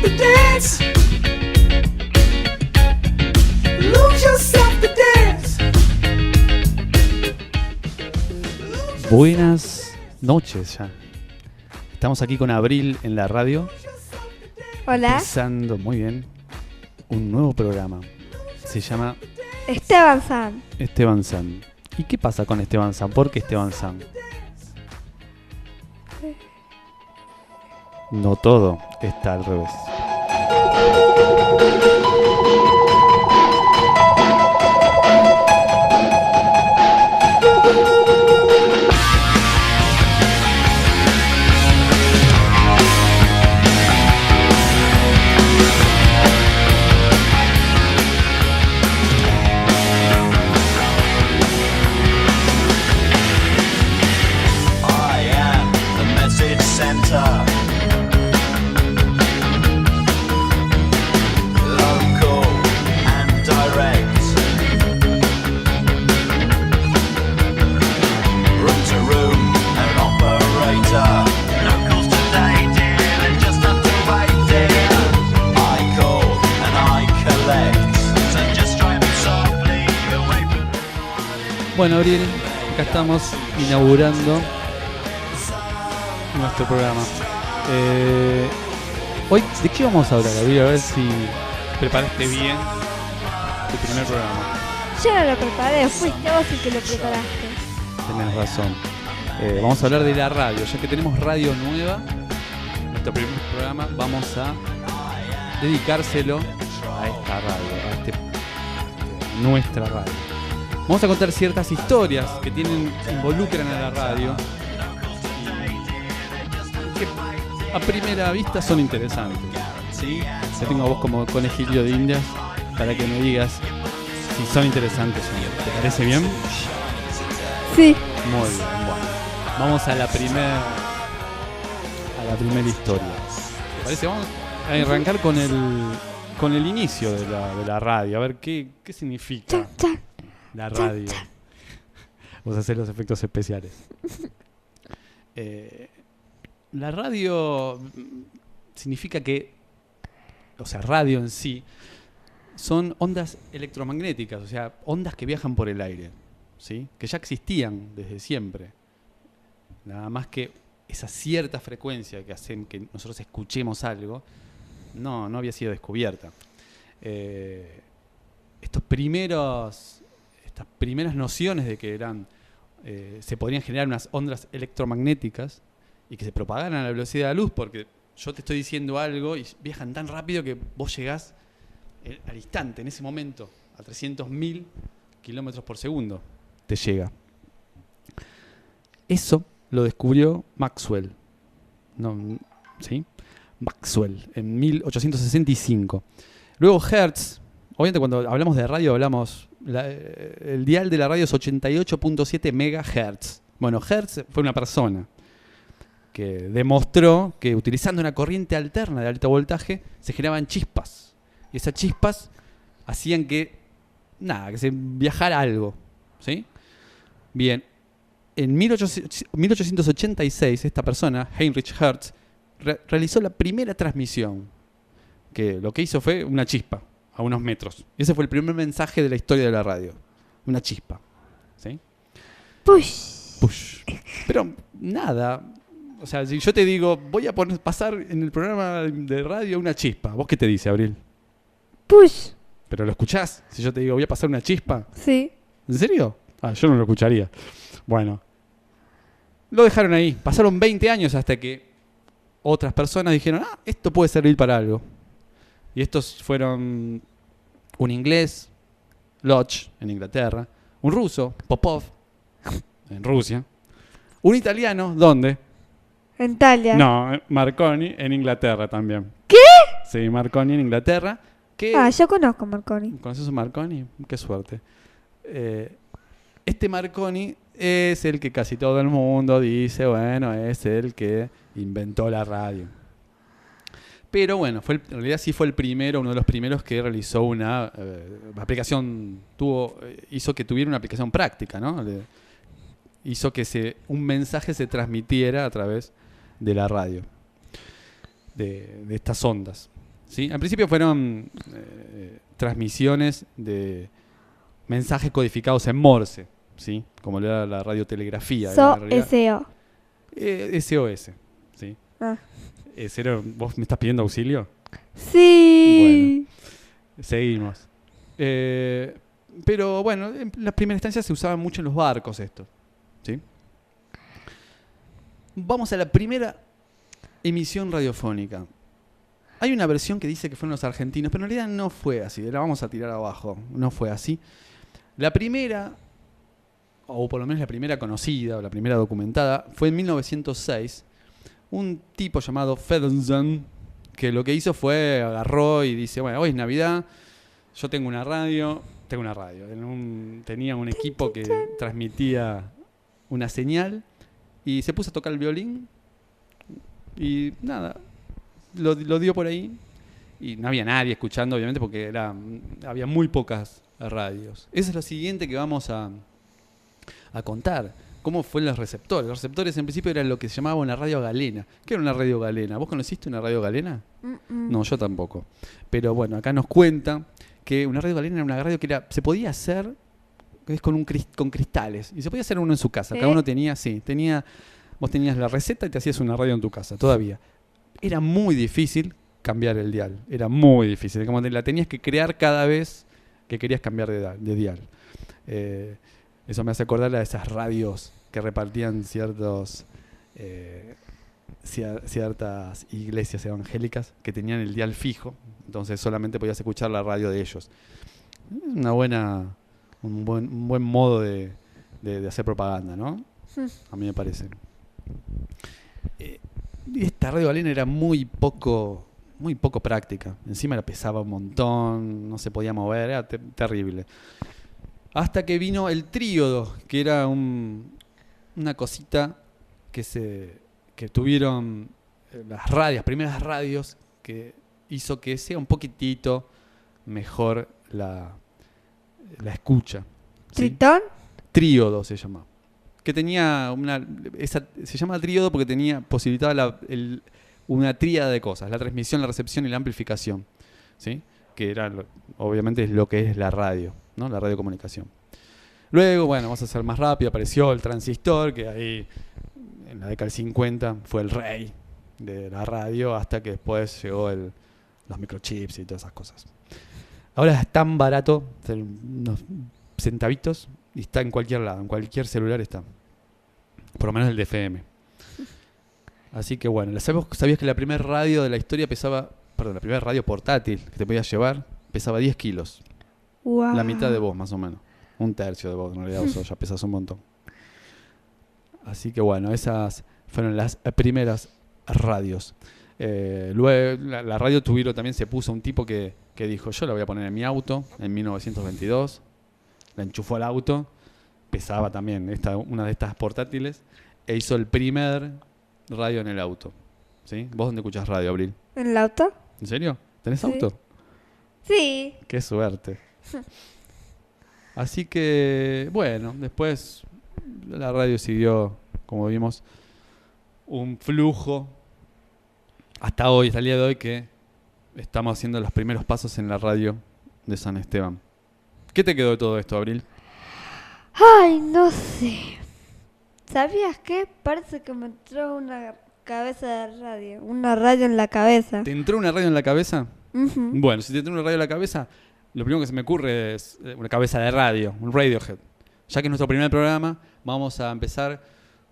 the dance. Lose yourself the dance. Buenas noches ya. Estamos aquí con Abril en la radio. Hola. Empezando, muy bien, un nuevo programa. Se llama Esteban San. Esteban San. ¿Y qué pasa con Esteban San? ¿Por qué Esteban San? No todo está al revés. Bueno, Abril, acá estamos inaugurando nuestro programa. Hoy, ¿de qué vamos a hablar, Abril? A ver si preparaste bien tu primer programa. Yo no lo preparé, fuiste vos el que lo preparaste. Tenés razón. Vamos a hablar de la radio. Ya que tenemos radio nueva, nuestro primer programa, vamos a dedicárselo a esta radio, a nuestra radio. Vamos a contar ciertas historias que involucran a la radio y que a primera vista son interesantes, ¿sí? Yo tengo a vos como conejillo de indias para que me digas si son interesantes o no. ¿Te parece bien? Sí. Muy bien, bueno. Vamos a la primera historia. ¿Te parece? Vamos a arrancar con el inicio de la radio. A ver qué significa la radio. Vamos a hacer los efectos especiales. La radio significa que, o sea, radio en sí, son ondas electromagnéticas, o sea, ondas que viajan por el aire, ¿sí? Que ya existían desde siempre. Nada más que esa cierta frecuencia que hacen que nosotros escuchemos algo, no había sido descubierta. Estas primeras nociones de que se podrían generar unas ondas electromagnéticas y que se propagaran a la velocidad de la luz, porque yo te estoy diciendo algo y viajan tan rápido que vos llegás al instante, en ese momento, a 300.000 kilómetros por segundo. Te llega. Eso lo descubrió Maxwell. ¿Sí? Maxwell, en 1865. Luego Hertz. Obviamente cuando hablamos de radio el dial de la radio es 88.7 MHz. Bueno, Hertz fue una persona que demostró que utilizando una corriente alterna de alto voltaje se generaban chispas. Y esas chispas hacían que se viajara algo, ¿sí? Bien, en 1886 esta persona, Heinrich Hertz, realizó la primera transmisión. Que lo que hizo fue una chispa a unos metros. Y ese fue el primer mensaje de la historia de la radio. Una chispa. ¿Sí? Push. Pero nada. O sea, si yo te digo, voy a pasar en el programa de radio una chispa, ¿vos qué te dice, Abril? Push. ¿Pero lo escuchás? Si yo te digo, voy a pasar una chispa. Sí. ¿En serio? Yo no lo escucharía. Bueno. Lo dejaron ahí. Pasaron 20 años hasta que otras personas dijeron, esto puede servir para algo. Y estos fueron un inglés, Lodge, en Inglaterra, un ruso, Popov, en Rusia, un italiano, ¿dónde? En Italia. No, Marconi, en Inglaterra también. ¿Qué? Sí, Marconi en Inglaterra. Yo conozco a Marconi. ¿Conoces a Marconi? Qué suerte. Este Marconi es el que casi todo el mundo dice, bueno, es el que inventó la radio. Pero bueno, en realidad sí fue uno de los primeros que realizó una aplicación, hizo que tuviera una aplicación práctica, ¿no? Hizo que un mensaje se transmitiera a través de la radio, de estas ondas. ¿sí? Al principio fueron transmisiones de mensajes codificados en Morse, ¿sí? Como era la radiotelegrafía. Era en realidad SO. SOS, ¿sí? Ah. ¿Vos me estás pidiendo auxilio? Sí. Seguimos. Pero bueno, en la primera instancia se usaba mucho en los barcos esto, ¿sí? Vamos a la primera emisión radiofónica. Hay una versión que dice que fueron los argentinos, pero en realidad no fue así. La vamos a tirar abajo. No fue así. La primera, o por lo menos la primera conocida, o la primera documentada, fue en 1906. Un tipo llamado Feddersen, que lo que hizo fue, agarró y dice, bueno, hoy es Navidad, yo tengo una radio. Tenía un equipo que transmitía una señal y se puso a tocar el violín y nada, lo dio por ahí y no había nadie escuchando, obviamente, porque había muy pocas radios. Eso es lo siguiente que vamos a contar. ¿Cómo fue los receptores? Los receptores en principio eran lo que se llamaba una radio galena. ¿Qué era una radio galena? ¿Vos conociste una radio galena? No, yo tampoco. Pero bueno, acá nos cuenta que una radio galena era una radio que se podía hacer con cristales. Y se podía hacer uno en su casa. Cada uno tenía. Vos tenías la receta y te hacías una radio en tu casa, todavía. Era muy difícil cambiar el dial. Era muy difícil. Como la tenías que crear cada vez que querías cambiar de dial. Eso me hace acordar a esas radios que repartían ciertas iglesias evangélicas que tenían el dial fijo, entonces solamente podías escuchar la radio de ellos. Es un buen modo de hacer propaganda, ¿no? A mí me parece. Y esta radio galena era muy poco práctica. Encima la pesaba un montón, no se podía mover, era terrible. Hasta que vino el tríodo, que era una cosita que tuvieron las primeras radios, que hizo que sea un poquitito mejor la escucha. ¿Sí? ¿Tritón? Tríodo se llama. Que tenía se llama tríodo porque posibilitaba una tríada de cosas: la transmisión, la recepción y la amplificación, ¿sí? Que obviamente es lo que es la radio, ¿no? La radiocomunicación. Luego, bueno, vamos a hacer más rápido, apareció el transistor, que ahí en la década del 50 fue el rey de la radio, hasta que después llegó los microchips y todas esas cosas. Ahora es tan barato, unos centavitos, y está en cualquier lado, en cualquier celular está. Por lo menos el de FM. Así que bueno, ¿sabías que la primera radio de la historia la primera radio portátil que te podías llevar pesaba 10 kilos? Wow. La mitad de vos, más o menos. Un tercio de vos, en realidad, ya pesas un montón. Así que bueno, esas fueron las primeras radios. Luego, la radio también se puso un tipo que dijo, yo la voy a poner en mi auto, en 1922. La enchufó al auto, pesaba también una de estas portátiles, e hizo el primer radio en el auto. ¿Sí? ¿Vos dónde escuchás radio, Abril? ¿En el auto? ¿En serio? ¿Tenés Sí. auto? Sí. Qué suerte. Así que, bueno, después la radio siguió, como vimos, un flujo hasta el día de hoy, que estamos haciendo los primeros pasos en la radio de San Esteban. ¿Qué te quedó de todo esto, Abril? Ay, no sé. ¿Sabías qué? Parece que me entró una cabeza de radio. Una radio en la cabeza. ¿Te entró una radio en la cabeza? Ujú. Bueno, si te entró una radio en la cabeza, lo primero que se me ocurre es una cabeza de radio, un Radiohead. Ya que es nuestro primer programa, vamos a empezar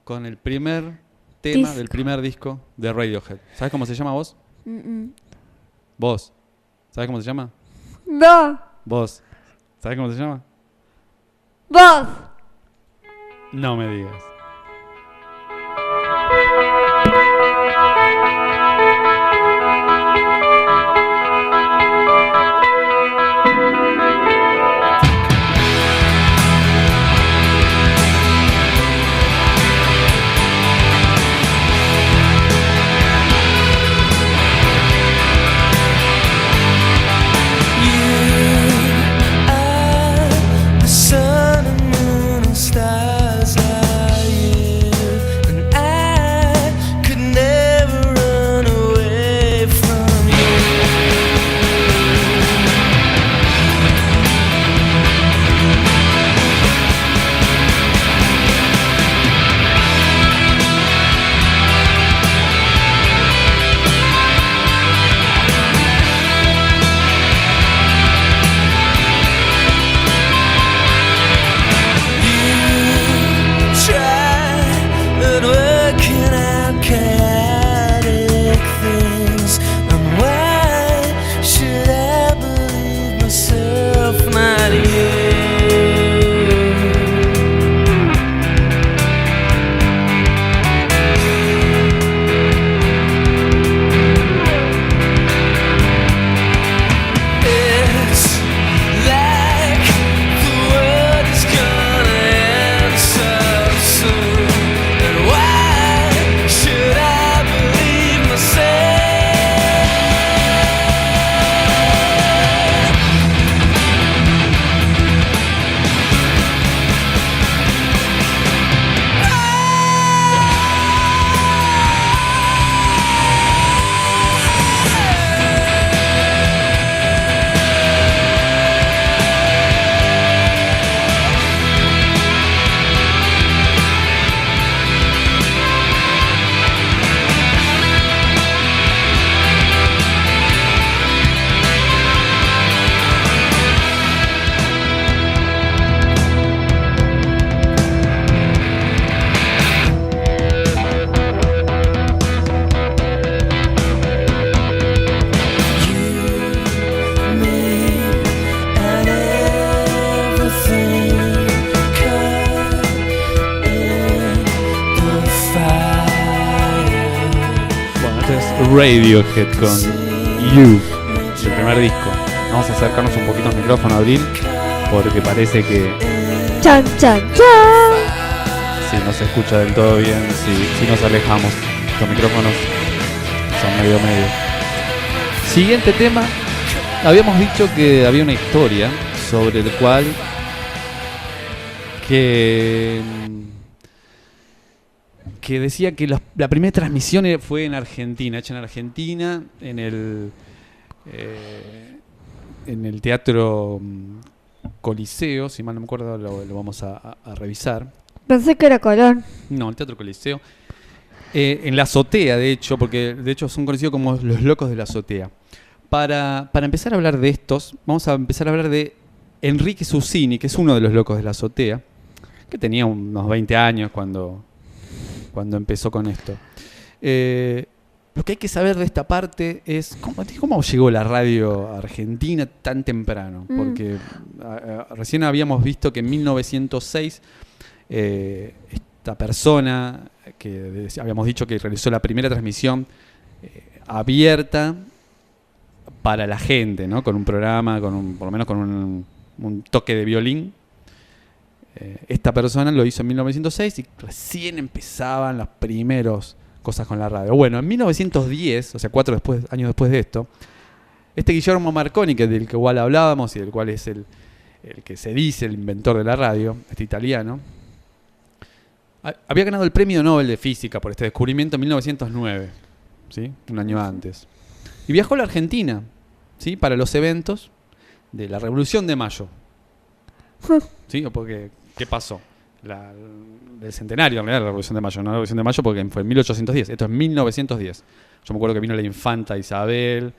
con el primer tema del primer disco de Radiohead. ¿Sabes cómo se llama vos? Vos. ¿Sabes cómo se llama? No. Vos. ¿Sabes cómo se llama? Vos. No me digas. The sun and moon and stars are Radiohead con You, del primer disco. Vamos a acercarnos un poquito al micrófono, Abril, porque parece que Chan, chan, chan. si no se escucha del todo bien, si nos alejamos. Los micrófonos son medio. Siguiente tema. Habíamos dicho que había una historia sobre el cual que decía que la primera transmisión fue en Argentina, hecha en Argentina, en el Teatro Coliseo, si mal no me acuerdo, lo vamos a revisar. Pensé que era Colón. No, el Teatro Coliseo. En la azotea, de hecho, porque de hecho son conocidos como los locos de la azotea. Para empezar a hablar de estos, vamos a empezar a hablar de Enrique Susini, que es uno de los locos de la azotea, que tenía unos 20 años cuando empezó con esto. Lo que hay que saber de esta parte es cómo llegó la radio argentina tan temprano. Porque recién habíamos visto que en 1906 esta persona que habíamos dicho que realizó la primera transmisión abierta para la gente, ¿no? Con un programa, por lo menos con un toque de violín. Esta persona lo hizo en 1906 y recién empezaban las primeras cosas con la radio. Bueno, en 1910, o sea, 4 años después de esto, este Guillermo Marconi, del que igual hablábamos y del cual es el que se dice el inventor de la radio, este italiano, había ganado el Premio Nobel de Física por este descubrimiento en 1909, ¿sí? Un año antes. Y viajó a la Argentina, ¿sí? Para los eventos de la Revolución de Mayo. ¿Sí? Porque, ¿qué pasó? Del centenario, en realidad, de la Revolución de Mayo. No la Revolución de Mayo porque fue en 1810. Esto es 1910. Yo me acuerdo que vino la infanta Isabel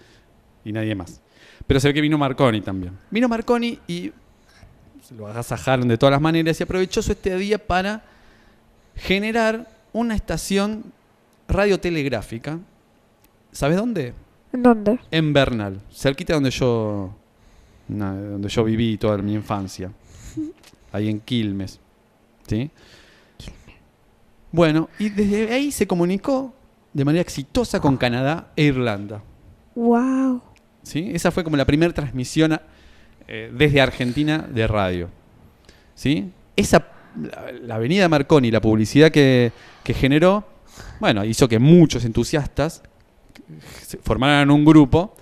y nadie más. Pero se ve que vino Marconi también. Vino Marconi y se lo agasajaron de todas las maneras y aprovechó su estadía para generar una estación radiotelegráfica. ¿Sabes dónde? ¿En dónde? En Bernal, cerquita donde yo viví toda mi infancia. Ahí en Quilmes. ¿Sí? Bueno, y desde ahí se comunicó de manera exitosa con Canadá e Irlanda. Wow. ¿Sí? Esa fue como la primera transmisión desde Argentina de radio. ¿Sí? La avenida Marconi, la publicidad que generó, bueno, hizo que muchos entusiastas formaran un grupo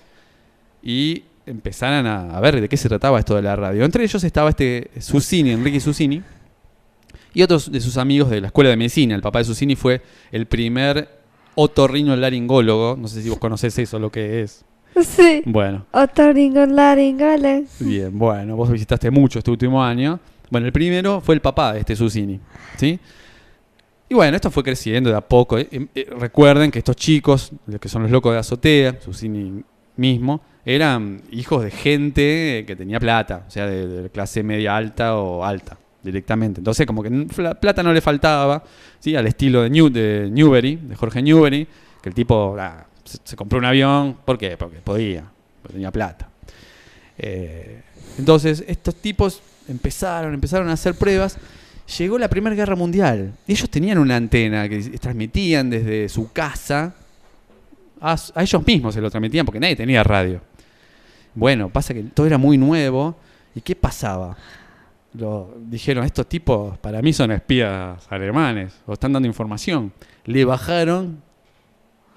y empezaran a ver de qué se trataba esto de la radio. Entre ellos estaba Susini, Enrique Susini, y otros de sus amigos de la Escuela de Medicina. El papá de Susini fue el primer otorrinolaringólogo. No sé si vos conocés eso, lo que es. Sí. Bueno. Otorrinolaringole. Bien, bueno, vos visitaste mucho este último año. Bueno, el primero fue el papá de este Susini, ¿sí? Y bueno, esto fue creciendo de a poco. Recuerden que estos chicos, los que son los locos de azotea, Susini mismo, eran hijos de gente que tenía plata, o sea, de clase media alta o alta, directamente. Entonces, como que plata no le faltaba, ¿sí? Al estilo de Newbery, de Jorge Newbery, que el tipo se compró un avión. ¿Por qué? Porque podía, porque tenía plata. Entonces, estos tipos empezaron a hacer pruebas. Llegó la Primera Guerra Mundial y ellos tenían una antena que transmitían desde su casa a ellos mismos, se lo transmitían porque nadie tenía radio. Bueno, pasa que todo era muy nuevo. ¿Y qué pasaba? Dijeron, estos tipos para mí son espías alemanes o están dando información. Le bajaron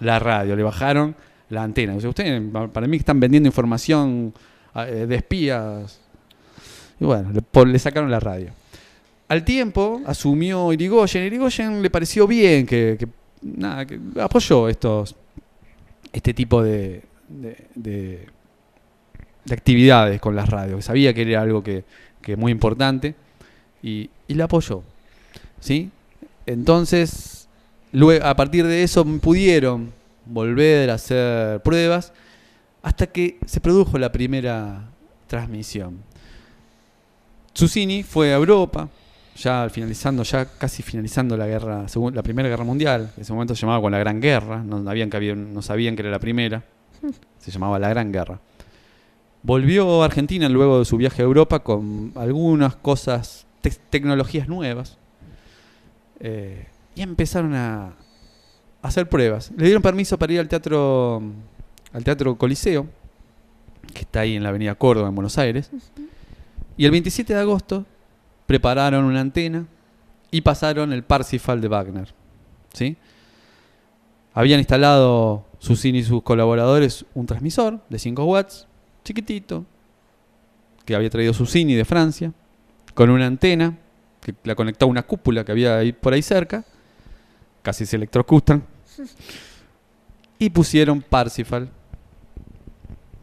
la radio, le bajaron la antena. O sea, ustedes para mí están vendiendo información de espías. Y bueno, le sacaron la radio. Al tiempo asumió Irigoyen. Irigoyen le pareció bien que apoyó este tipo de actividades con las radios, que sabía que era algo que es muy importante y la apoyó, ¿sí? Entonces, luego, a partir de eso pudieron volver a hacer pruebas hasta que se produjo la primera transmisión. Susini fue a Europa, ya casi finalizando la Primera Guerra Mundial. En ese momento se llamaba con la Gran Guerra, no sabían que era la primera, se llamaba la Gran Guerra. Volvió a Argentina luego de su viaje a Europa con algunas cosas, tecnologías nuevas, y empezaron a hacer pruebas. Le dieron permiso para ir al Teatro Coliseo, que está ahí en la Avenida Córdoba, en Buenos Aires. Y el 27 de agosto prepararon una antena y pasaron el Parsifal de Wagner. ¿Sí? Habían instalado Susini y sus colaboradores un transmisor de 5 watts, chiquitito, que había traído Susini de Francia, con una antena que la conectó a una cúpula que había ahí por ahí cerca, casi se electrocutan, y pusieron Parsifal.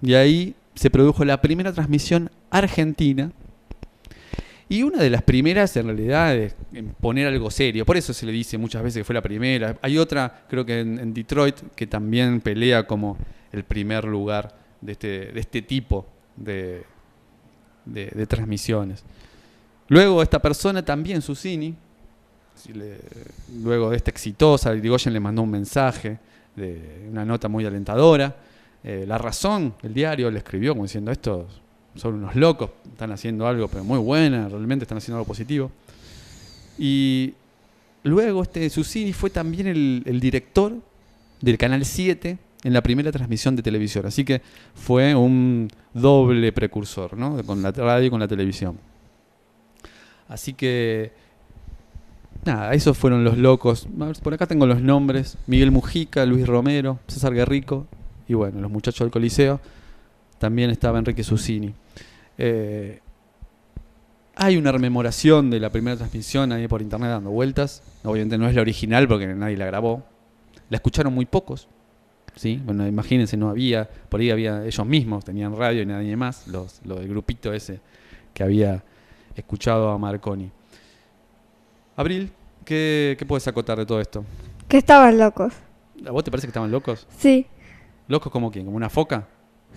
Y ahí se produjo la primera transmisión argentina, y una de las primeras en realidad en poner algo serio. Por eso se le dice muchas veces que fue la primera. Hay otra, creo que en Detroit, que también pelea como el primer lugar de este tipo de transmisiones. Luego esta persona también, Susini, luego de esta exitosa, Irigoyen le mandó un mensaje, una nota muy alentadora. La Razón, el diario, le escribió como diciendo: estos son unos locos, están haciendo algo pero muy buena, realmente están haciendo algo positivo. Y luego Susini fue también el director del Canal 7 en la primera transmisión de televisión, así que fue un doble precursor, ¿no? Con la radio y con la televisión. Así que nada, esos fueron los locos. Por acá tengo los nombres: Miguel Mujica, Luis Romero, César Guerrico y bueno, los muchachos del Coliseo. También estaba Enrique Susini. Hay una rememoración de la primera transmisión ahí por internet dando vueltas. Obviamente no es la original porque nadie la grabó. La escucharon muy pocos. ¿Sí? Bueno, imagínense, no había, por ahí había ellos mismos, tenían radio y nadie más, los del grupito ese que había escuchado a Marconi. Abril, ¿qué puedes acotar de todo esto? Que estaban locos. ¿A vos te parece que estaban locos? Sí, ¿Locos como quién? ¿Como una foca?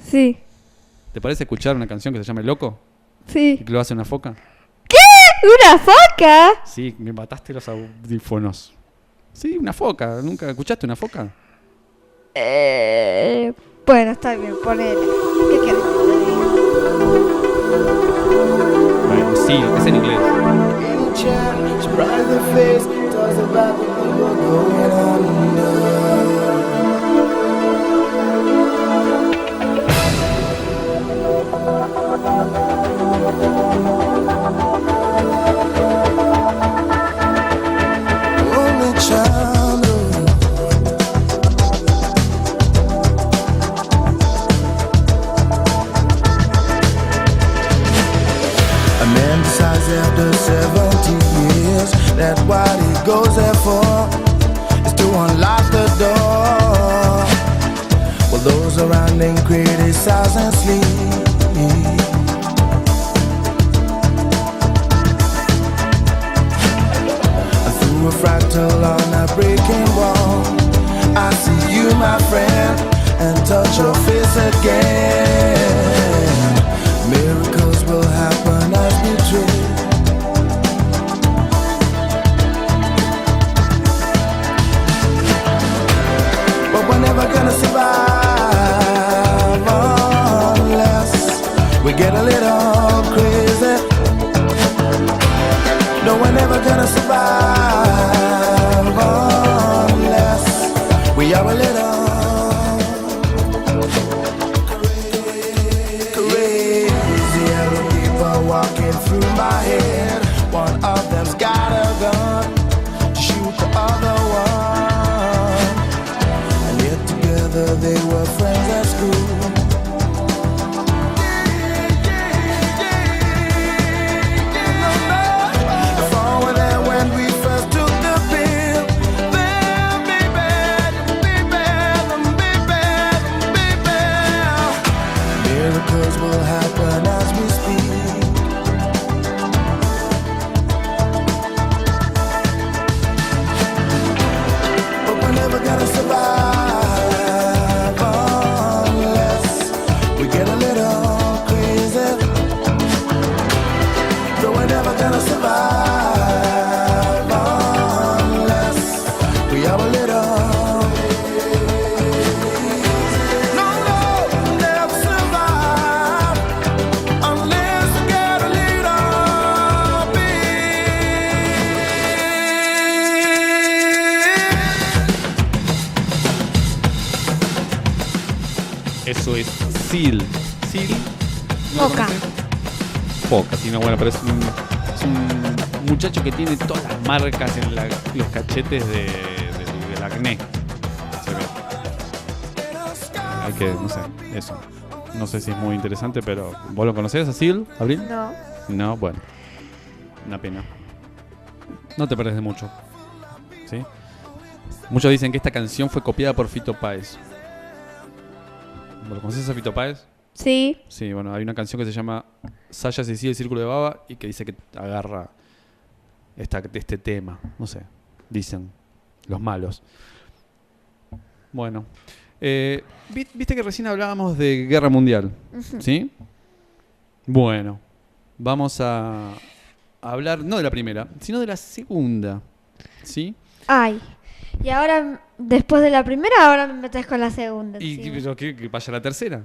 sí, ¿Te parece escuchar una canción que se llama Loco? sí. ¿Y que lo hace una foca? ¿Una foca? Sí, me mataste los audífonos. Sí, una foca. ¿Nunca escuchaste una foca? Bueno, está bien, ponele. ¿Qué querés? Bueno, sí, es en inglés. In a chair, surprise the face, talks about the people going under. Only child. A man decides after 70 years that what he goes there for is to unlock the door. Well, those around him criticize and sleep. Through a fractal on a breaking wall, I see you, my friend, and touch your face again. Miracles will happen as we dream. But we're never gonna survive unless we get a little crazy. No, we're never gonna survive unless we are a little crazy. eso es Seal. Seal. ¿No lo Foca. conoces? Foca, sí, no, bueno, pero es un muchacho que tiene todas las marcas en los cachetes del acné. Se ve. Hay que, no sé, eso. No sé si es muy interesante, pero ¿vos lo conocés a Seal, Abril? No. No, bueno. Una pena. No te perdés de mucho. ¿Sí? Muchos dicen que esta canción fue copiada por Fito Páez. ¿Lo conoces a Fito Páez? Sí. Sí, bueno, hay una canción que se llama Saya se sigue el círculo de baba y que dice que agarra este tema. No sé, dicen los malos. Bueno, viste que recién hablábamos de guerra mundial, ¿sí? Bueno, vamos a hablar no de la primera, sino de la segunda, ¿sí? Ay. Y ahora, después de la primera, ahora me metes con la segunda. ¿Y encima. que vaya a la tercera?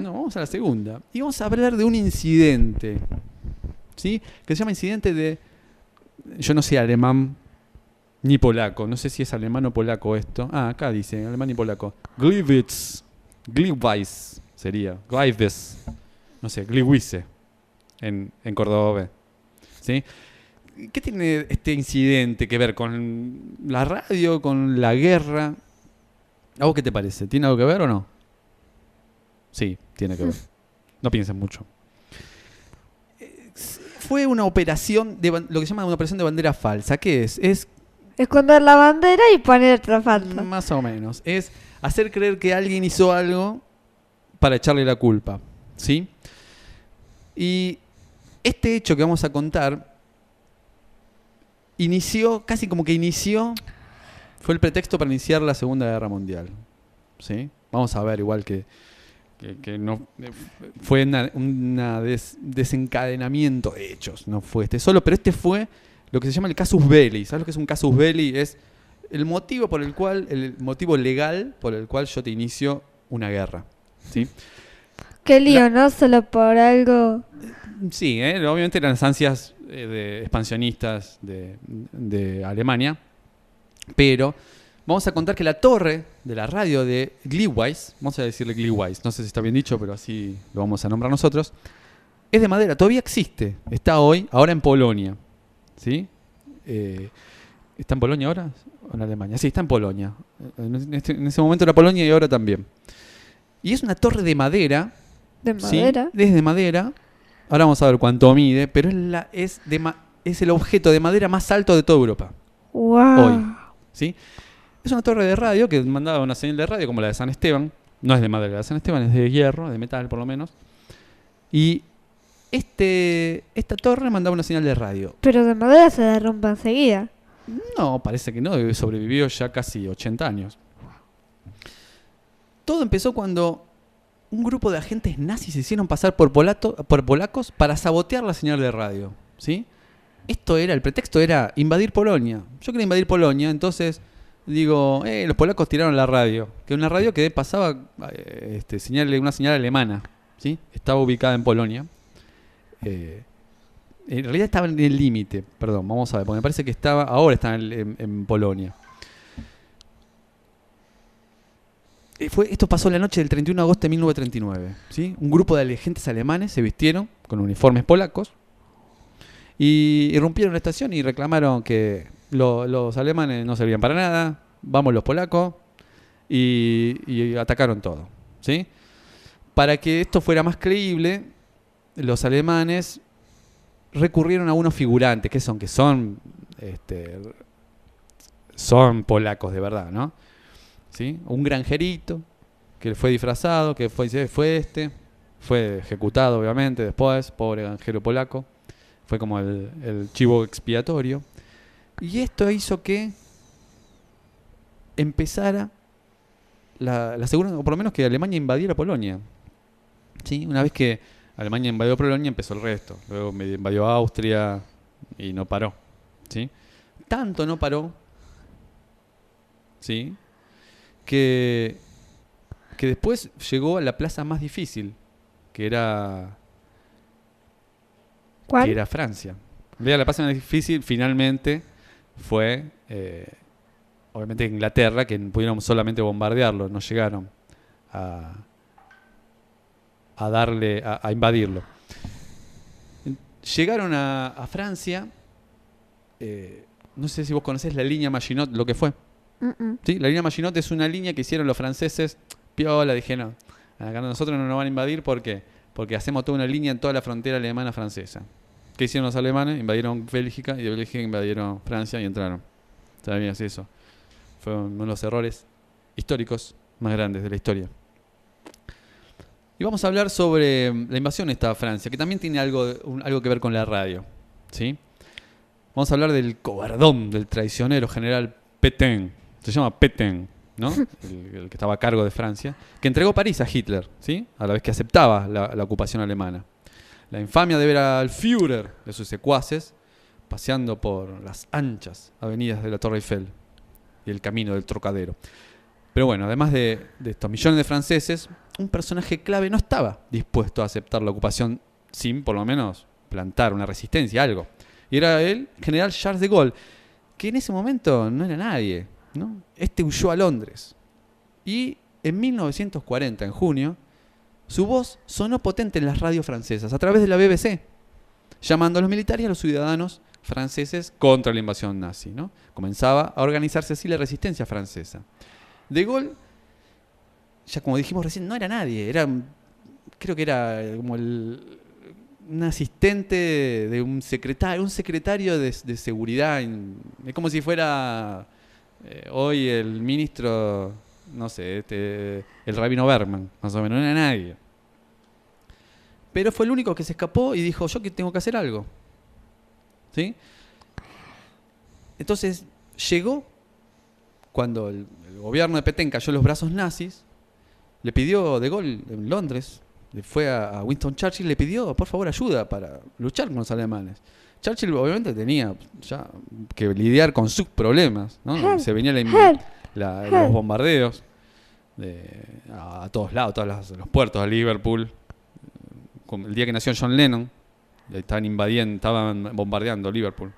No, vamos a la segunda. Y vamos a hablar de un incidente, ¿sí? Que se llama incidente de... Yo no sé alemán ni polaco. No sé si es alemán o polaco esto. Ah, acá dice alemán y polaco. Gliwice sería. Gliwice. No sé, Gliwice en cordobés. ¿Sí? ¿Qué tiene este incidente que ver con la radio, con la guerra? ¿A vos qué te parece? ¿Tiene algo que ver o no? Sí, tiene que ver. No pienses mucho. Fue una operación, lo que se llama una operación de bandera falsa. ¿Qué es? Es Esconder la bandera y poner otra falta. más o menos. Es hacer creer que alguien hizo algo para echarle la culpa. ¿Sí? Y este hecho que vamos a contar fue el pretexto para iniciar la Segunda Guerra Mundial. ¿Sí? Vamos a ver igual que no fue un desencadenamiento de hechos, no fue este solo, pero este fue lo que se llama el casus belli. ¿Sabes lo que es un casus belli? Es el motivo legal por el cual yo te inicio una guerra. ¿Sí? Qué lío, ¿no? Solo por algo. Sí, obviamente eran las ansias expansionistas de Alemania, pero vamos a contar que la torre de la radio de Gliwice, vamos a decirle Gliwice, no sé si está bien dicho, pero así lo vamos a nombrar nosotros, es de madera, todavía existe, está ahora en Polonia, ¿sí? ¿Está en Polonia ahora o en Alemania? Sí, está en Polonia. En ese momento era Polonia y ahora también. Y es una torre de madera. ¿De ¿sí? madera? Desde madera. Ahora vamos a ver cuánto mide, pero es el objeto de madera más alto de toda Europa. ¡Wow! Hoy. ¿Sí? Es una torre de radio que mandaba una señal de radio como la de San Esteban. No es de madera, la de San Esteban es de hierro, de metal por lo menos. Y esta torre mandaba una señal de radio. Pero de madera se derrumba enseguida. No, parece que no, sobrevivió ya casi 80 años. Todo empezó cuando un grupo de agentes nazis se hicieron pasar por polacos para sabotear la señal de radio, ¿sí? El pretexto era invadir Polonia. Yo quería invadir Polonia, entonces digo, los polacos tiraron la radio, que una radio que pasaba una señal alemana, ¿sí? Estaba ubicada en Polonia. En realidad estaba en el límite, perdón, vamos a ver, porque me parece que ahora está en Polonia. Esto pasó la noche del 31 de agosto de 1939. ¿Sí? Un grupo de agentes alemanes se vistieron con uniformes polacos y irrumpieron la estación y reclamaron que los alemanes no servían para nada, vamos los polacos, y atacaron todo. ¿Sí? Para que esto fuera más creíble, los alemanes recurrieron a unos figurantes, que son polacos de verdad, ¿no? ¿Sí? Un granjerito que fue disfrazado, que fue ejecutado obviamente después, pobre granjero polaco, fue como el chivo expiatorio, y esto hizo que empezara la segunda, o por lo menos que Alemania invadiera Polonia. ¿Sí? Una vez que Alemania invadió Polonia empezó el resto, luego invadió Austria y no paró. ¿Sí? Tanto no paró, ¿sí? Que después llegó a la plaza más difícil, que era ¿Cuál? Que era Francia. La plaza más difícil finalmente fue, obviamente, Inglaterra, que pudieron solamente bombardearlo, no llegaron a invadirlo. Llegaron a Francia, no sé si vos conocés la línea Maginot, lo que fue. ¿Sí? La línea Maginot es una línea que hicieron los franceses, piola, dijeron, acá nosotros no nos van a invadir, ¿por qué? Porque hacemos toda una línea en toda la frontera alemana-francesa. ¿Qué hicieron los alemanes? Invadieron Bélgica y de Bélgica invadieron Francia y entraron. ¿Sabías eso? Fue uno de los errores históricos más grandes de la historia. Y vamos a hablar sobre la invasión esta a Francia, que también tiene algo que ver con la radio. ¿Sí? Vamos a hablar del cobardón, del traicionero general Pétain. Se llama Pétain, ¿no? el que estaba a cargo de Francia, que entregó París a Hitler, ¿sí? A la vez que aceptaba la ocupación alemana. La infamia de ver al Führer de sus secuaces paseando por las anchas avenidas de la Torre Eiffel y el camino del Trocadero. Pero bueno, además de estos millones de franceses, un personaje clave no estaba dispuesto a aceptar la ocupación sin, por lo menos, plantar una resistencia, algo. Y era el general Charles de Gaulle, que en ese momento no era nadie, ¿no? Este huyó a Londres. Y en 1940, en junio, su voz sonó potente en las radios francesas, a través de la BBC, llamando a los militares y a los ciudadanos franceses contra la invasión nazi, ¿no? Comenzaba a organizarse así la resistencia francesa. De Gaulle, ya como dijimos recién, no era nadie, creo que era como un asistente de un secretario de seguridad, es como si fuera hoy el ministro, no sé, el rabino Berman, más o menos, no era nadie. Pero fue el único que se escapó y dijo, yo que tengo que hacer algo. ¿Sí? Entonces llegó cuando el gobierno de Pétain cayó en los brazos nazis, le pidió De Gaulle en Londres, le fue a Winston Churchill, le pidió por favor ayuda para luchar con los alemanes. Churchill obviamente tenía ya que lidiar con sus problemas, ¿no? Se venía los bombardeos a todos lados, todos los puertos, a Liverpool. El día que nació John Lennon, estaban bombardeando Liverpool.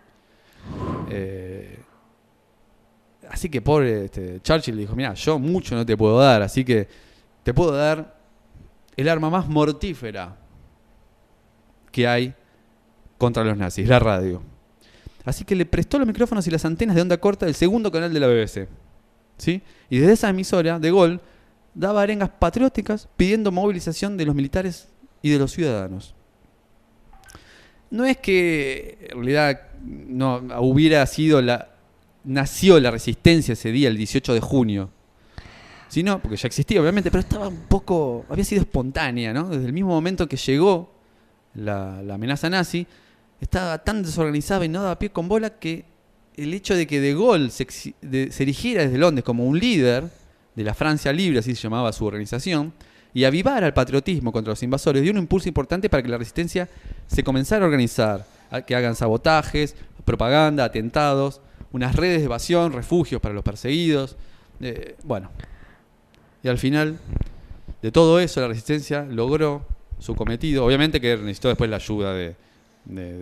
Así que pobre Churchill le dijo, mira, yo mucho no te puedo dar, así que te puedo dar el arma más mortífera que hay contra los nazis, la radio. Así que le prestó los micrófonos y las antenas de onda corta del segundo canal de la BBC. ¿Sí? Y desde esa emisora, De Gaulle daba arengas patrióticas pidiendo movilización de los militares y de los ciudadanos. No es que en realidad no hubiera sido nació la resistencia ese día, el 18 de junio, sino, porque ya existía obviamente, pero había sido espontánea, ¿no? Desde el mismo momento que llegó la amenaza nazi, estaba tan desorganizada y no daba pie con bola que el hecho de que De Gaulle se erigiera desde Londres como un líder de la Francia Libre, así se llamaba su organización, y avivara el patriotismo contra los invasores, dio un impulso importante para que la resistencia se comenzara a organizar, que hagan sabotajes, propaganda, atentados, unas redes de evasión, refugios para los perseguidos. Bueno, y al final de todo eso la resistencia logró su cometido. Obviamente que necesitó después la ayuda de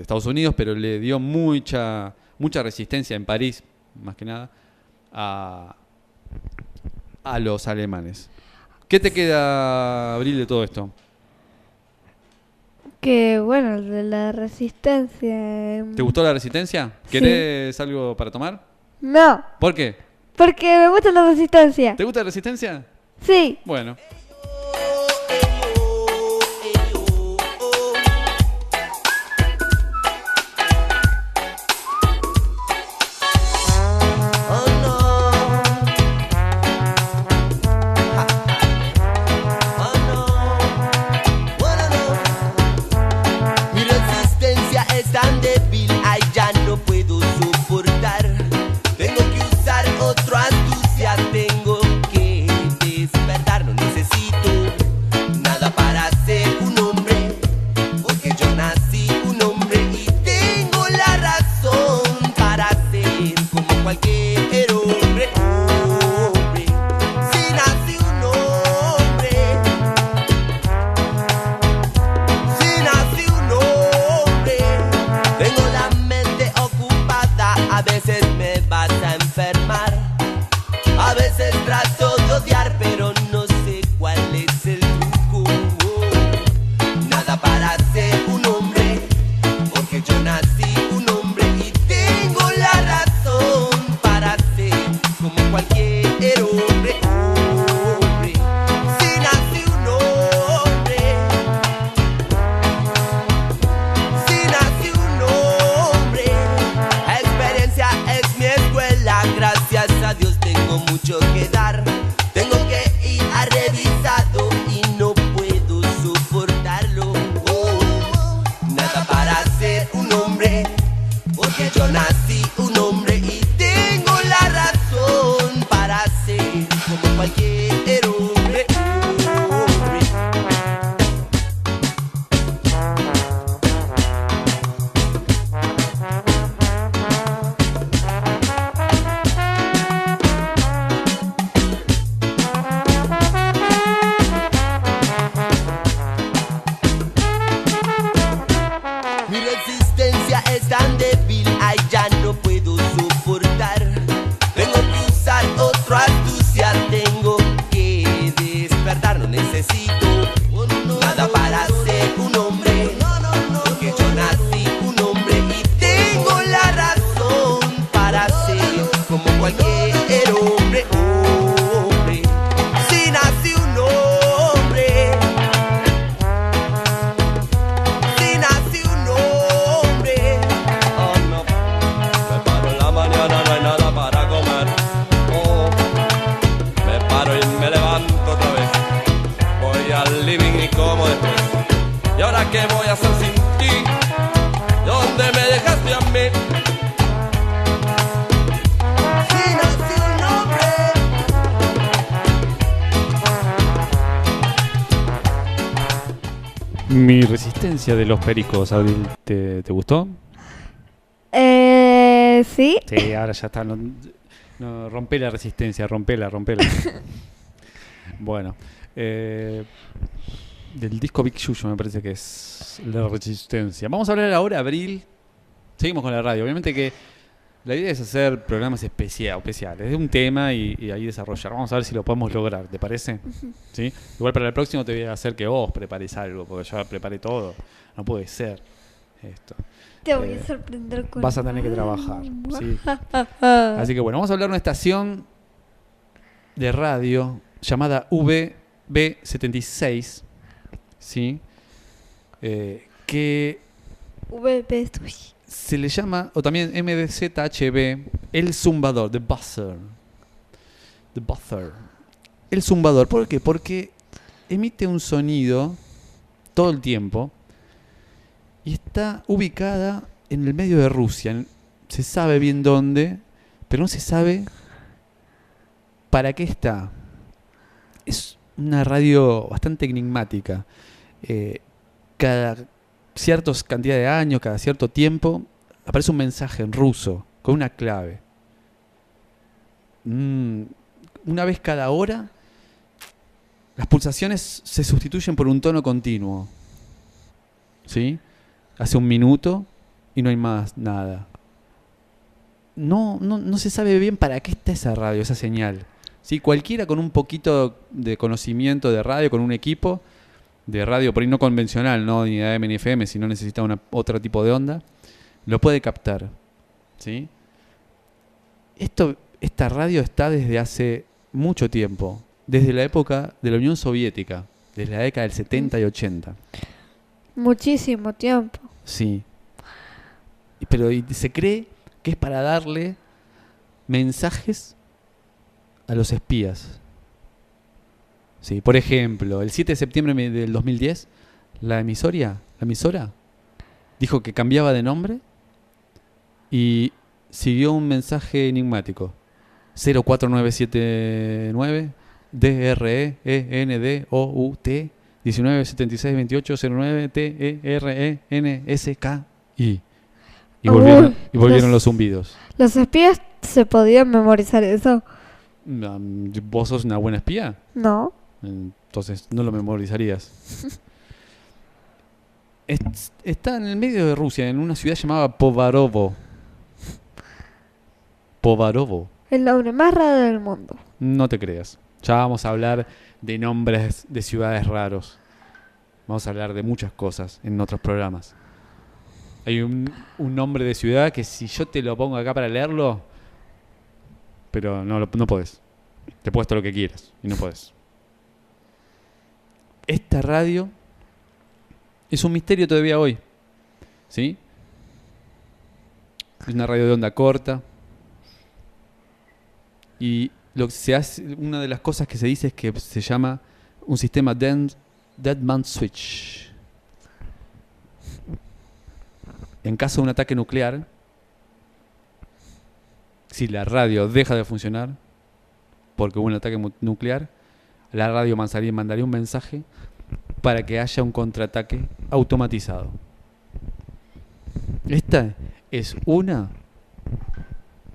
Estados Unidos, pero le dio mucha resistencia en París, más que nada, a los alemanes. ¿Qué te queda, Abril, de todo esto? Que bueno, de la resistencia. ¿Te gustó la resistencia? ¿Querés algo para tomar? No. ¿Por qué? Porque me gusta la resistencia. ¿Te gusta la resistencia? Sí. Bueno. Tengo que usar otra astucia, tengo que despertar, no necesito yo nací un hombre y tengo la razón para ser como cualquier hombre. Mi resistencia es tan débil, ay, ya no puedo soportar. Tengo que usar otro astucia, tengo que despertar. No necesito nada para ser un hombre, porque yo nací un hombre y tengo la razón para ser como cualquier hombre. Hombre, si nací un hombre, si nací un hombre. Oh no, me paro en la mañana, no hay nada para comer. Oh, me paro y me levanto otra vez. Voy al living y como después. ¿Y ahora qué voy a hacer sin ti? ¿Dónde me dejaste a mí? Si nací un hombre. Mi resistencia de los Pericos, Abril, ¿te gustó? Sí. Sí, ahora ya está. No, rompe la resistencia, rompela. Bueno, del disco Big Yuyo me parece que es la resistencia. Vamos a hablar ahora, Abril. Seguimos con la radio. Obviamente que la idea es hacer programas especiales, de un tema y ahí desarrollar. Vamos a ver si lo podemos lograr, ¿te parece? ¿Sí? Igual para el próximo te voy a hacer que vos prepares algo, porque yo preparé todo. No puede ser esto. Te voy a sorprender con... Vas a tener que trabajar, ¿sí? Así que bueno, vamos a hablar de una estación de radio llamada VB76, ¿sí? Que VB Sushi. se le llama, o también MDZHB, el zumbador, the buzzer. The buzzer. El zumbador, ¿por qué? Porque emite un sonido todo el tiempo y está ubicada en el medio de Rusia. Se sabe bien dónde, pero no se sabe para qué está. Es una radio bastante enigmática. Cada cierta cantidad de años, cada cierto tiempo, aparece un mensaje en ruso con una clave. Una vez cada hora, las pulsaciones se sustituyen por un tono continuo. ¿Sí? Hace un minuto y no hay más nada. No se sabe bien para qué está esa radio, esa señal. ¿Sí? Cualquiera con un poquito de conocimiento de radio, con un equipo de radio por ahí no convencional, no ni de AM ni FM, si no necesita otro tipo de onda, lo puede captar. ¿Sí? Esta radio está desde hace mucho tiempo, desde la época de la Unión Soviética, desde la década del 70 y 80. Muchísimo tiempo. Sí. Pero se cree que es para darle mensajes a los espías. Sí, por ejemplo, el 7 de septiembre del 2010, la emisora dijo que cambiaba de nombre y siguió un mensaje enigmático. 04979 DREENDOUT 19762809 TERENSKI. Y volvieron los zumbidos. ¿Los espías se podían memorizar eso? ¿Vos sos una buena espía? No. Entonces no lo memorizarías. Está en el medio de Rusia, en una ciudad llamada Povarovo. El nombre más raro del mundo. No te creas. Ya vamos a hablar de nombres de ciudades raros. Vamos a hablar de muchas cosas en otros programas. Hay un nombre de ciudad que si yo te lo pongo acá para leerlo, pero no podés. Te he puesto lo que quieras y no podés. Esta radio es un misterio todavía hoy. ¿Sí? Es una radio de onda corta. Y lo que se hace, una de las cosas que se dice es que se llama un sistema Dead Man Switch. En caso de un ataque nuclear, si la radio deja de funcionar porque hubo un ataque nuclear, la radio mandaría un mensaje para que haya un contraataque automatizado. Esta es una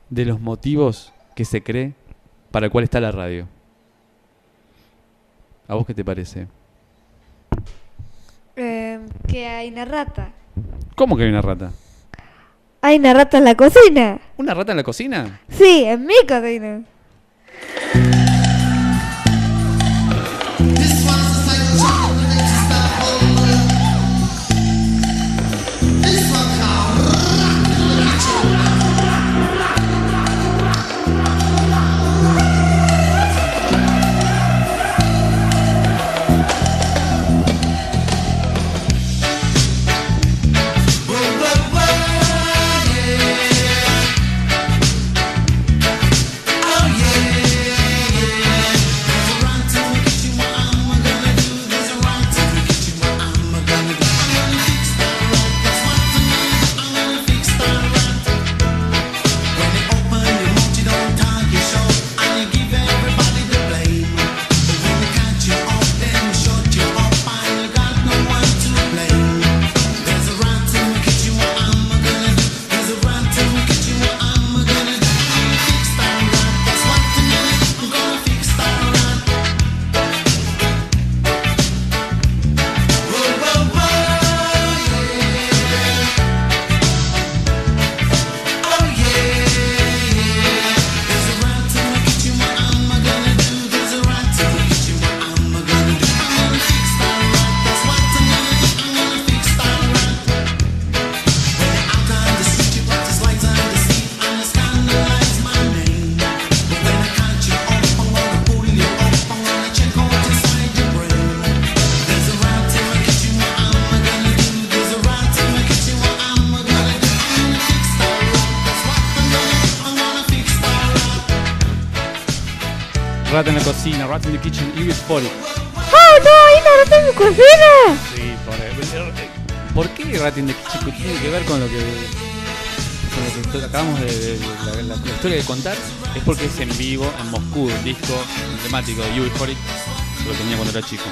de los motivos que se cree para el cual está la radio. ¿A vos qué te parece? Que hay una rata. ¿Cómo que hay una rata? Hay una rata en la cocina. ¿Una rata en la cocina? Sí, en mi cocina. Rat en la cocina, Rat in the Kitchen, UB40. ¡Oh, no! ¡Hay una rata en mi cocina! Sí, ¿por qué Rat in the Kitchen tiene que ver con lo que acabamos de la historia de contar? Es porque es en vivo en Moscú, un disco emblemático de UB40, lo tenía cuando era chico.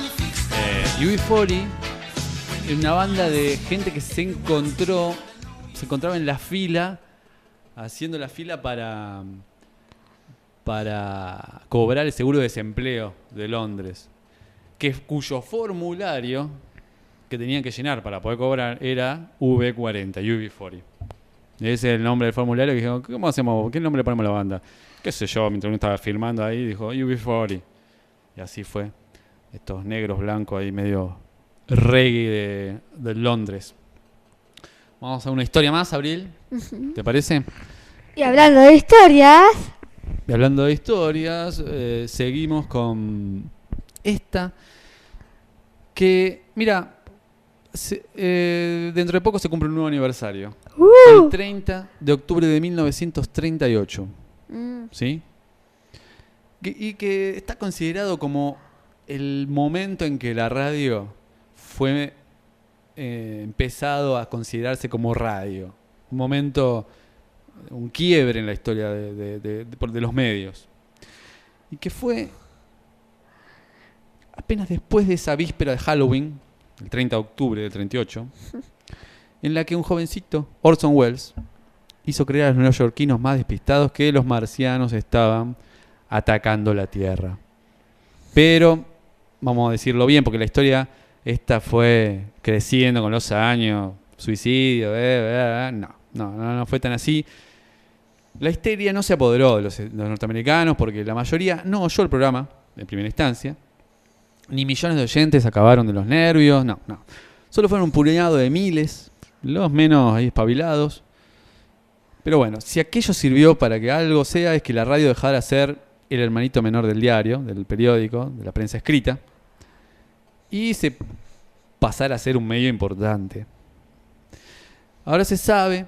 UB40 es una banda de gente que se encontraba en la fila, haciendo la fila para cobrar el seguro de desempleo de Londres, cuyo formulario que tenían que llenar para poder cobrar era V40, UB40. Ese es el nombre del formulario. Que dijeron, ¿cómo hacemos? ¿Qué nombre le ponemos a la banda? Qué sé yo, mientras uno estaba firmando ahí, dijo UB40. Y así fue. Estos negros blancos ahí medio reggae de Londres. Vamos a una historia más, Abril. ¿Te parece? Y hablando de historias... Y hablando de historias, seguimos con esta que, mira, dentro de poco se cumple un nuevo aniversario. El 30 de octubre de 1938. ¿Sí? Y que está considerado como el momento en que la radio fue empezado a considerarse como radio. Un momento... un quiebre en la historia de los medios. Y que fue apenas después de esa víspera de Halloween, el 30 de octubre del 38, en la que un jovencito, Orson Welles, hizo creer a los neoyorquinos más despistados que los marcianos estaban atacando la Tierra. Pero, vamos a decirlo bien, porque la historia esta fue creciendo con los años, suicidio, no fue tan así. La histeria no se apoderó de los norteamericanos porque la mayoría no oyó el programa en primera instancia, ni millones de oyentes acabaron de los nervios, no. Solo fueron un puñado de miles, los menos ahí espabilados. Pero bueno, si aquello sirvió para que algo sea, es que la radio dejara de ser el hermanito menor del diario, del periódico, de la prensa escrita, y se pasara a ser un medio importante. Ahora se sabe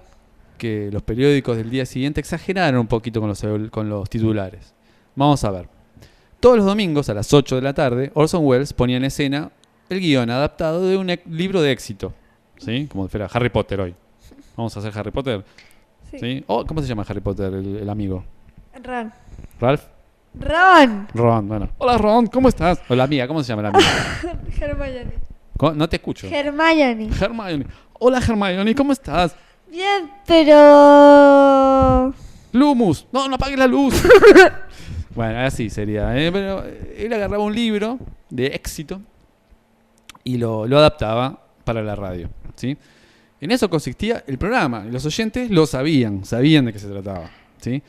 que los periódicos del día siguiente exageraron un poquito con los titulares. Vamos a ver. Todos los domingos a las 8 de la tarde, Orson Welles ponía en escena el guión adaptado de un libro de éxito. ¿Sí? Como si fuera Harry Potter hoy. Vamos a hacer Harry Potter. Sí. ¿Sí? Oh, ¿cómo se llama Harry Potter, el amigo? Ron. ¿Ralph? Ron. Ron, bueno. Hola Ron, ¿cómo estás? O la amiga, ¿cómo se llama la amiga? Hermione. No te escucho. Hermione. Hermione. Hola Hermione, ¿cómo estás? Bien, pero... Lumus, no apagues la luz. Bueno, así sería. Pero él agarraba un libro de éxito y lo adaptaba para la radio, ¿sí? En eso consistía el programa. Y los oyentes lo sabían de qué se trataba, ¿sí?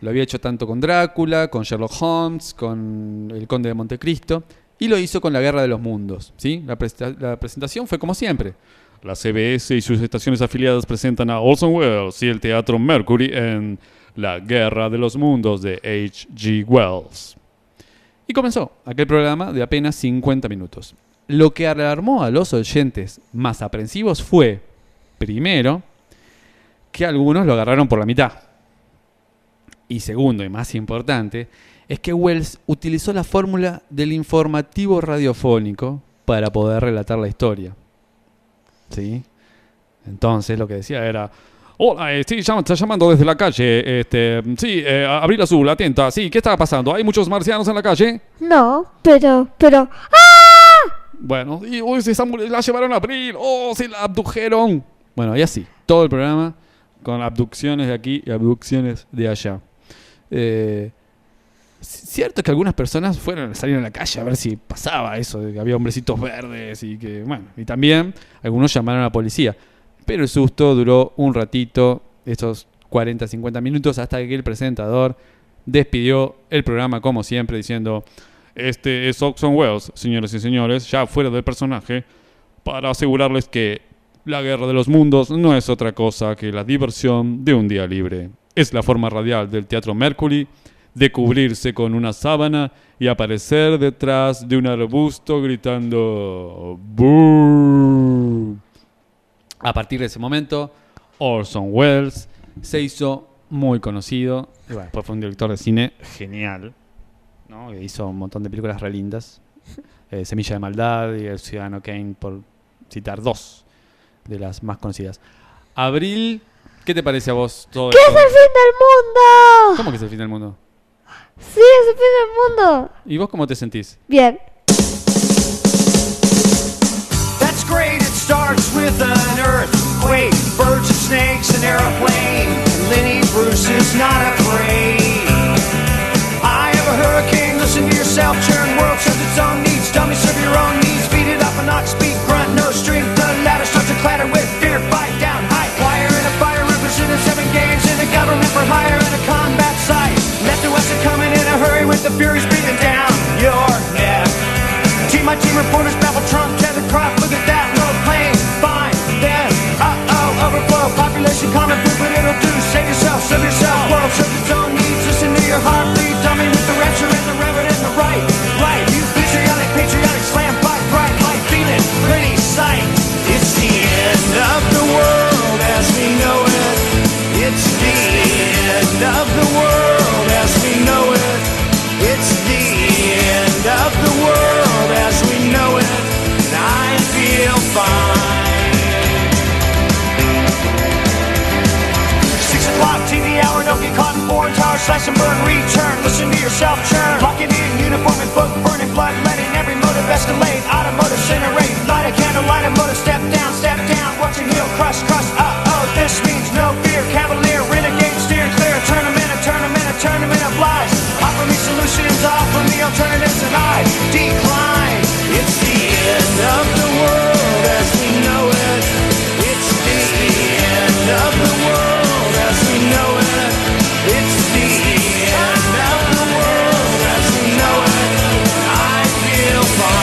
Lo había hecho tanto con Drácula, con Sherlock Holmes, con El Conde de Montecristo, y lo hizo con La Guerra de los Mundos, ¿sí? La presentación fue como siempre. La CBS y sus estaciones afiliadas presentan a Orson Welles y el Teatro Mercury en La Guerra de los Mundos de H.G. Wells. Y comenzó aquel programa de apenas 50 minutos. Lo que alarmó a los oyentes más aprensivos fue, primero, que algunos lo agarraron por la mitad. Y segundo, y más importante, es que Wells utilizó la fórmula del informativo radiofónico para poder relatar la historia. ¿Sí? Entonces lo que decía era: hola, sí, está llamando desde la calle. Sí, Abril Azul, atenta. Sí, ¿qué está pasando? ¿Hay muchos marcianos en la calle? No, pero... ¡Ah! Bueno, y hoy la llevaron a Abril. ¡Oh, se la abdujeron! Bueno, y así, todo el programa con abducciones de aquí y abducciones de allá. Cierto que algunas personas salieron a la calle a ver si pasaba eso, de que había hombrecitos verdes y que, bueno, y también algunos llamaron a la policía. Pero el susto duró un ratito, estos 40, 50 minutos, hasta que el presentador despidió el programa como siempre diciendo: este es Orson Welles, señores y señores, ya fuera del personaje, para asegurarles que La Guerra de los Mundos no es otra cosa que la diversión de un día libre. Es la forma radial del Teatro Mercury de cubrirse con una sábana y aparecer detrás de un arbusto gritando ¡Boo! A partir de ese momento, Orson Welles se hizo muy conocido. Y bueno, después fue un director de cine genial, ¿no? Hizo un montón de películas re lindas. Semilla de Maldad y El Ciudadano Kane, por citar dos de las más conocidas. Abril, ¿qué te parece a vos todo ¿Qué esto? es el fin del mundo? ¿Cómo que es el fin del mundo? Sí, es el fin del mundo. ¿Y vos cómo te sentís? Bien. That's great, it starts with an earthquake, birds and snakes, an airplane. Lenny Bruce is not afraid. I have a hurricane, listen to yourself, churn, world serves its own needs, dummy serve your own needs, beat it up and not speak, grunt, no strength, the ladder starts to clatter with fear, fight down, high wire in a fire, representing 7 games in a government for hire in a combat site. Left and west are coming in a hurry with the furies breathing down your neck. Team by team reporters babble Trump, Kevin Croft, look at that, no plane, fine, then, overflow, population common food, but it'll do, save yourself, serve yourself, world serves its own needs, listen to your heartbeat, dummy with the rapture and the reverend and the right, you patriotic, slam, fight, bright, light, feeling, pretty sight. It's the end of the world as we know it, it's the end of the world as we know it, it's the end of the world as we know it, and I feel fine. 6 o'clock TV hour, don't get caught in foreign tower, slash and burn, return, listen to yourself churn, lock it in, uniform and book, burning blood, letting every motive escalate, automotive incinerate, light a candle, light a motive, step down, watching heel crush, this means no fear, cavalier, renegade, steer clear, tournament of lies, offer me solutions, offer me alternatives, and I decline. It's the end of the world as we know it, it's the end of the world as we know it, it's the end of the world as we know it, I feel fine.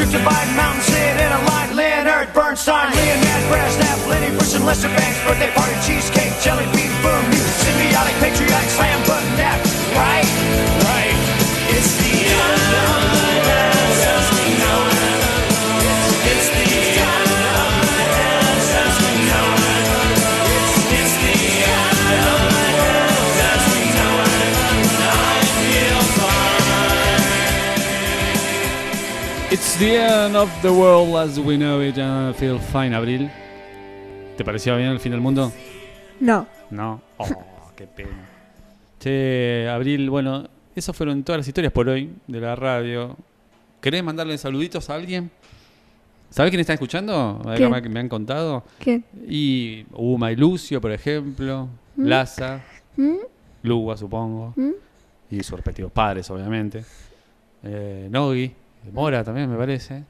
Rip Divide, Mountain Sid, and a light Leonard Bernstein, Leonard Brezhnev, Lenny Bruce, and Lester Banks, birthday party, cheesecake, jelly bean, boom, symbiotic, patriotic, slam button, that, right? Right. It's the end of the dance as we know it. It's the end of the dance as we know it. It's the end of the dance as we know it. I feel fine. It's the end of the world as we know it. I feel fine, Abril. ¿Te pareció bien el fin del mundo? No. No. Oh, qué pena. Che, Abril, bueno, esas fueron todas las historias por hoy de la radio. ¿Querés mandarle saluditos a alguien? ¿Sabés quién está escuchando? ¿Quién? Que me han contado. ¿Qué? Y Uma y Lucio, por ejemplo. Laza. Lugua, supongo. Y sus respectivos padres, obviamente. Nogi. Mora también, me parece.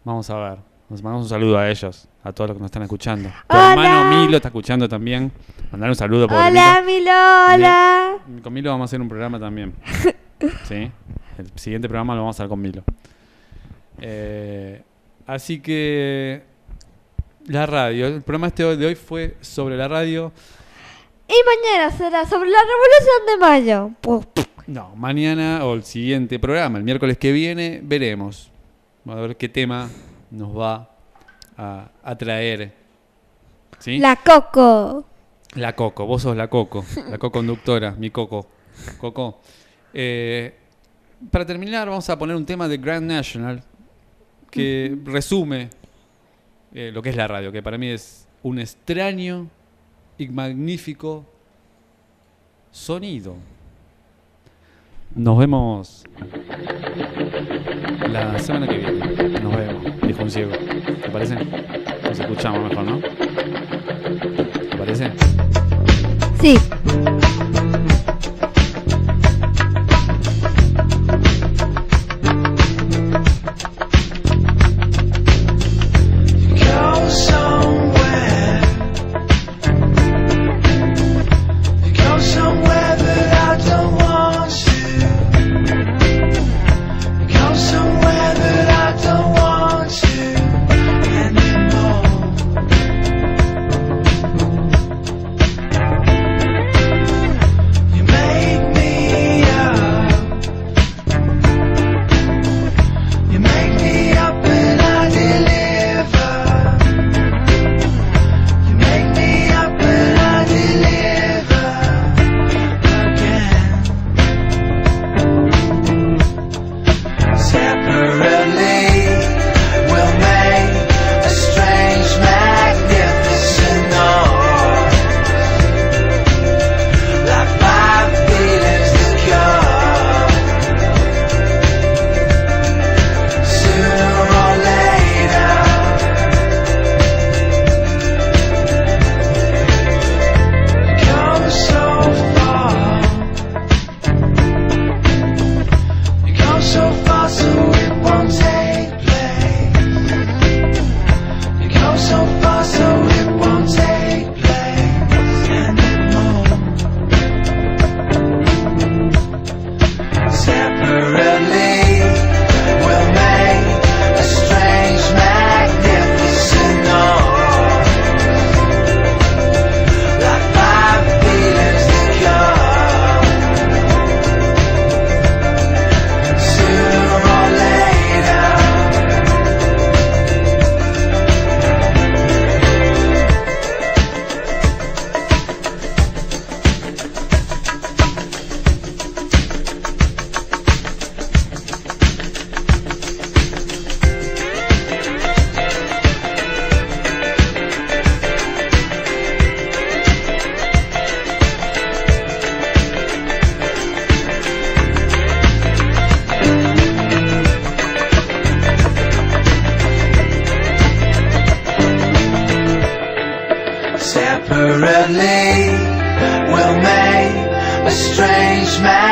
Vamos a ver. Nos mandamos un saludo a ellos, a todos los que nos están escuchando. Tu Hola. hermano Milo está escuchando también. Mandar un saludo por Hola, Milo, hola. Con Milo vamos a hacer un programa también. ¿Sí? El siguiente programa lo vamos a hacer con Milo. Así que la radio. El programa de hoy fue sobre la radio. Y mañana será sobre la Revolución de Mayo. No, mañana o el siguiente programa, el miércoles que viene, veremos. Vamos a ver qué tema nos va a traer. ¿Sí? La Coco. La Coco, vos sos la Coco, la co-conductora, mi Coco. Coco. Para terminar, vamos a poner un tema de Grand National que resume lo que es la radio, que para mí es un extraño y magnífico sonido. Nos vemos la semana que viene. Nos vemos, dijo un ciego. ¿Te parece? Nos escuchamos mejor, ¿no? ¿Te parece? Sí. Go somewhere. Go somewhere that I don't want to. Go somewhere that I don't want to anymore. You make me up. You make me up and I deliver. You make me up and I deliver again. Separately, we'll make a strange, magnificent noise, like five feelings that come sooner or later. You go so far. You go so far, so it won't take place. You go so far, so it won't take place anymore. Separately, we'll make a strange, magnificent noise, like five feelings that come sooner or later. Separately, we'll make a strange man.